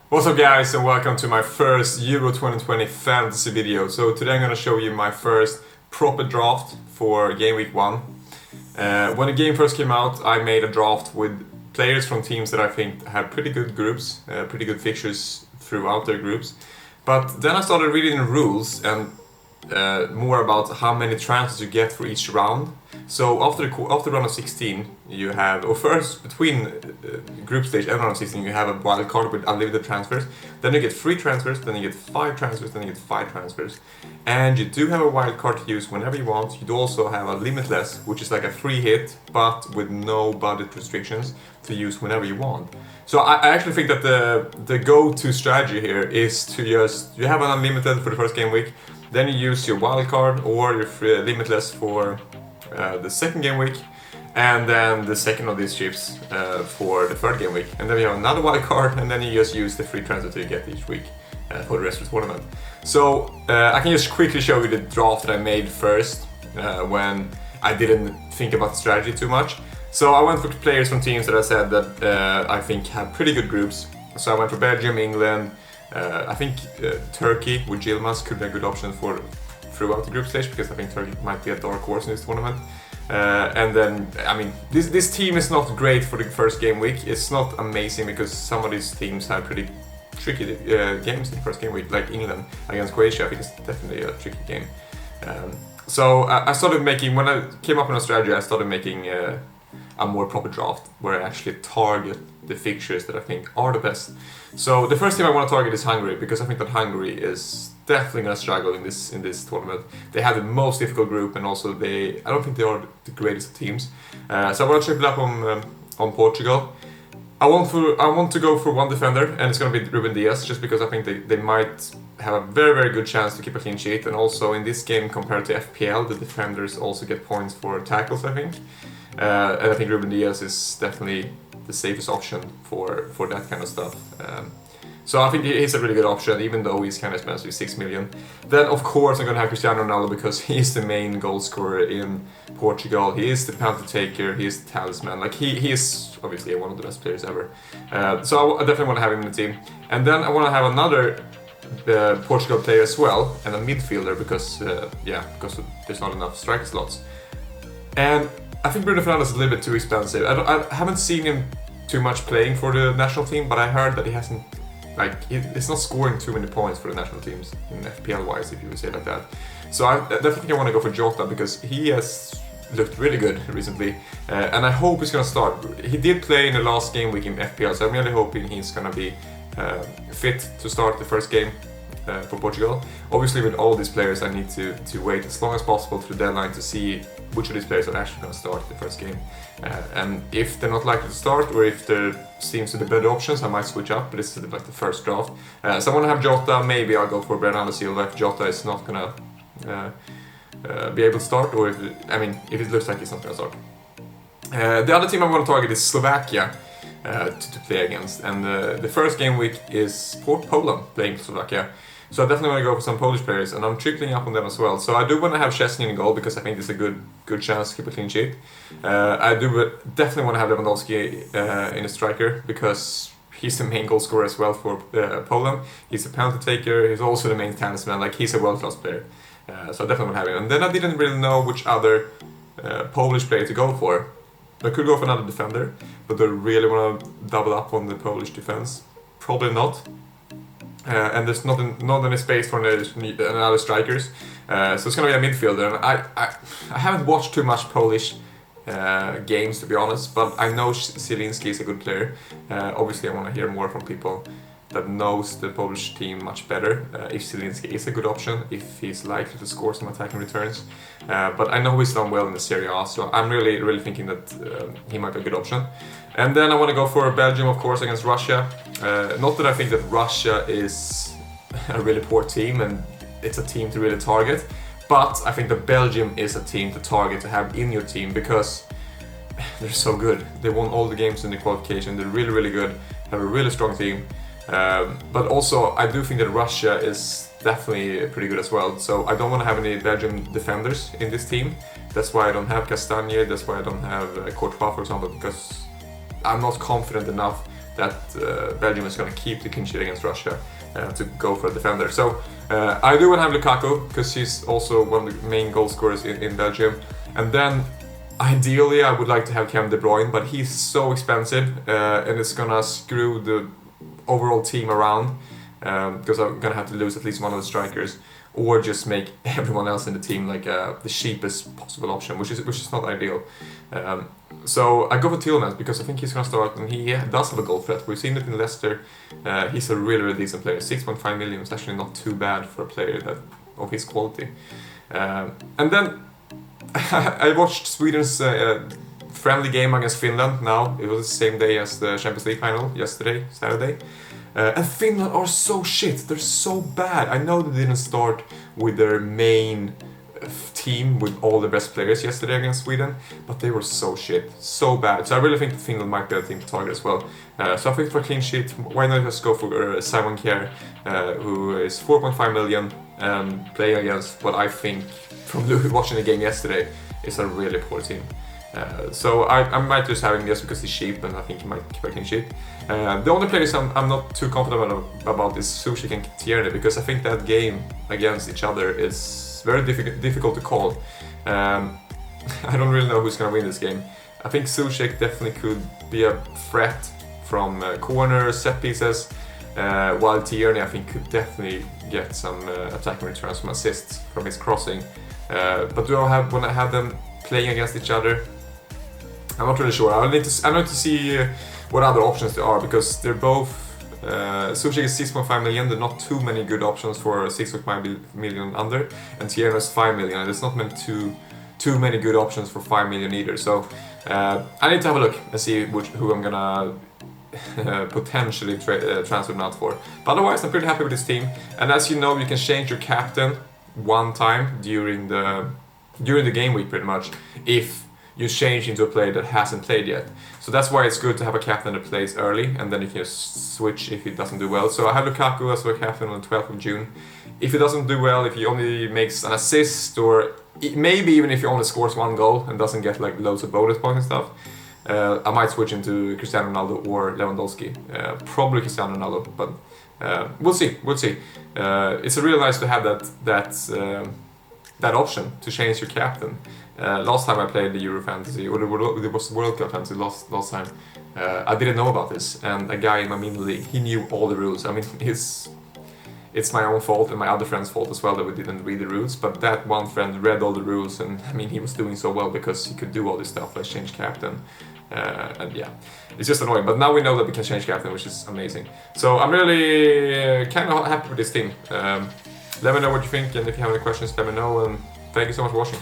What's up guys, and welcome to my first Euro 2020 fantasy video. So today I'm going to show you my first proper draft for game week 1. When the game first came out, I made a draft with players from teams that I think had pretty good groups, pretty good fixtures throughout their groups. But then I started reading the rules and more about how many transfers you get for each round. So after round of 16, you have, or first between group stage and round of 16, you have a wild card with unlimited transfers. Then you get 3 transfers, then you get 5 transfers, then you get 5 transfers. And you do have a wild card to use whenever you want. You do also have a limitless, which is like a free hit, but with no budget restrictions to use whenever you want. So I actually think that the go-to strategy here is to you have an unlimited for the first game week, then you use your wild card or your limitless for the second game week, and then the second of these chips for the third game week, and then you have another wild card, and then you just use the free transfer that you get each week for the rest of the tournament. So I can just quickly show you the draft that I made first when I didn't think about the strategy too much. So I went for players from teams that I said that I think have pretty good groups. So I went for Belgium, England, I think Turkey with Yilmaz could be a good option for throughout the group stage, because I think Turkey might be a dark horse in this tournament. And then, I mean, this team is not great for the first game week. It's not amazing because some of these teams have pretty tricky games in the first game week, like England against Croatia. I think it's definitely a tricky game. So I started making, when I came up with a strategy, I started making a more proper draft where I actually target the fixtures that I think are the best. So the first team I want to target is Hungary, because I think that Hungary is definitely going to struggle in this tournament. They have the most difficult group, and also I don't think they are the greatest of teams. So I want to triple up on Portugal. I want to go for one defender, and it's going to be Ruben Diaz, just because I think they might have a very, very good chance to keep a clean sheet. And also in this game, compared to FPL, the defenders also get points for tackles, I think. And I think Ruben Diaz is definitely the safest option for that kind of stuff. So I think he's a really good option, even though he's kind of expensive, 6 million. Then of course I'm going to have Cristiano Ronaldo, because he's the main goal scorer in Portugal. He is the penalty taker, he is the talisman. Like he is obviously one of the best players ever. So I definitely want to have him in the team. And then I want to have another Portugal player as well, and a midfielder, because there's not enough striker slots. And I think Bruno Fernandes is a little bit too expensive. I haven't seen him too much playing for the national team, but I heard that he hasn't, it's not scoring too many points for the national teams in FPL wise, if you would say it like that. So I definitely want to go for Jota, because he has looked really good recently, and I hope he's going to start. He did play in the last game week in FPL, so I'm really hoping he's going to be fit to start the first game for Portugal. Obviously with all these players I need to wait as long as possible to the deadline to see which of these players are actually going to start the first game. And if they're not likely to start, or if there seems to be better options, I might switch up, but this is like the first draft. So I want to have Jota. Maybe I'll go for Bernardo Silva if Jota is not going to be able to start, or if it looks like he's not going to start. The other team I want to target is Slovakia to play against, and the first game week is Poland playing Slovakia. So I definitely want to go for some Polish players, and I'm tripling up on them as well. So I do want to have Szczesny in goal, because I think it's a good chance to keep a clean sheet. I do definitely want to have Lewandowski in a striker, because he's the main goal scorer as well for Poland. He's a penalty taker, he's also the main talisman, like he's a world-class player. So I definitely want to have him. And then I didn't really know which other Polish player to go for. I could go for another defender, but do I really want to double up on the Polish defense? Probably not. And there's not any space for another strikers, so it's going to be a midfielder. And I haven't watched too much Polish games, to be honest, but I know Zielinski is a good player. Obviously I want to hear more from people that knows the Polish team much better, if Zielinski is a good option, if he's likely to score some attacking returns. But I know he's done well in the Serie A, so I'm really thinking that he might be a good option. And then I want to go for Belgium, of course, against Russia. Not that I think that Russia is a really poor team and it's a team to really target, but I think that Belgium is a team to target, to have in your team, because they're so good. They won all the games in the qualification, they're really good, have a really strong team. But also, I do think that Russia is definitely pretty good as well. So I don't want to have any Belgian defenders in this team. That's why I don't have Castagne, that's why I don't have Courtois, for example, because I'm not confident enough that Belgium is going to keep the clean sheet against Russia to go for a defender. So I do want to have Lukaku because he's also one of the main goal scorers in Belgium. And then ideally I would like to have Kevin De Bruyne, but he's so expensive and it's going to screw the overall team around because I'm going to have to lose at least one of the strikers, or just make everyone else in the team like the cheapest possible option, which is not ideal. So I go for Tielemans because I think he's going to start, and he does have a goal threat. We've seen it in Leicester. He's a really decent player. 6.5 million is actually not too bad for a player of his quality. And then I watched Sweden's friendly game against Finland now. It was the same day as the Champions League final, yesterday, Saturday. And Finland are so shit, they're so bad. I know they didn't start with their main team with all the best players yesterday against Sweden, but they were so shit, so bad. So I really think Finland might be a team to target as well. So I think for a clean sheet, why not just go for Simon Kjær, who is 4.5 million and playing against what I think, from watching the game yesterday, is a really poor team. So I might just have him just because he's cheap and I think he might keep a clean sheet. The only players I'm not too confident about is Suchek and Tierney, because I think that game against each other is very difficult to call. I don't really know who's going to win this game. I think Suchek definitely could be a threat from corners, set pieces, while Tierney I think could definitely get some attacking returns from assists from his crossing. But do I want to have them playing against each other? I'm not really sure. I need to see what other options there are, because they're both. Suchek is 6.5 million. There are not too many good options for 6.5 million under, and Tierney is 5 million. And there's not too many good options for 5 million either. So I need to have a look and see who I'm gonna potentially transfer them out for. But otherwise, I'm pretty happy with this team. And as you know, you can change your captain one time during the game week, pretty much, if you change into a player that hasn't played yet. So that's why it's good to have a captain that plays early, and then you can just switch if he doesn't do well. So I have Lukaku as a captain on the 12th of June. If he doesn't do well, if he only makes an assist, or maybe even if he only scores one goal and doesn't get like loads of bonus points and stuff, I might switch into Cristiano Ronaldo or Lewandowski. Probably Cristiano Ronaldo, but we'll see. It's really nice to have that option to change your captain. Last time I played the Euro Fantasy, or it was World Cup Fantasy last time, I didn't know about this, and a guy in my mini league, he knew all the rules. I mean, it's my own fault and my other friend's fault as well that we didn't read the rules, but that one friend read all the rules, and I mean, he was doing so well because he could do all this stuff like change captain. And yeah, it's just annoying, but now we know that we can change captain, which is amazing. So I'm really kind of happy with this team. Let me know what you think, and if you have any questions, let me know, and thank you so much for watching.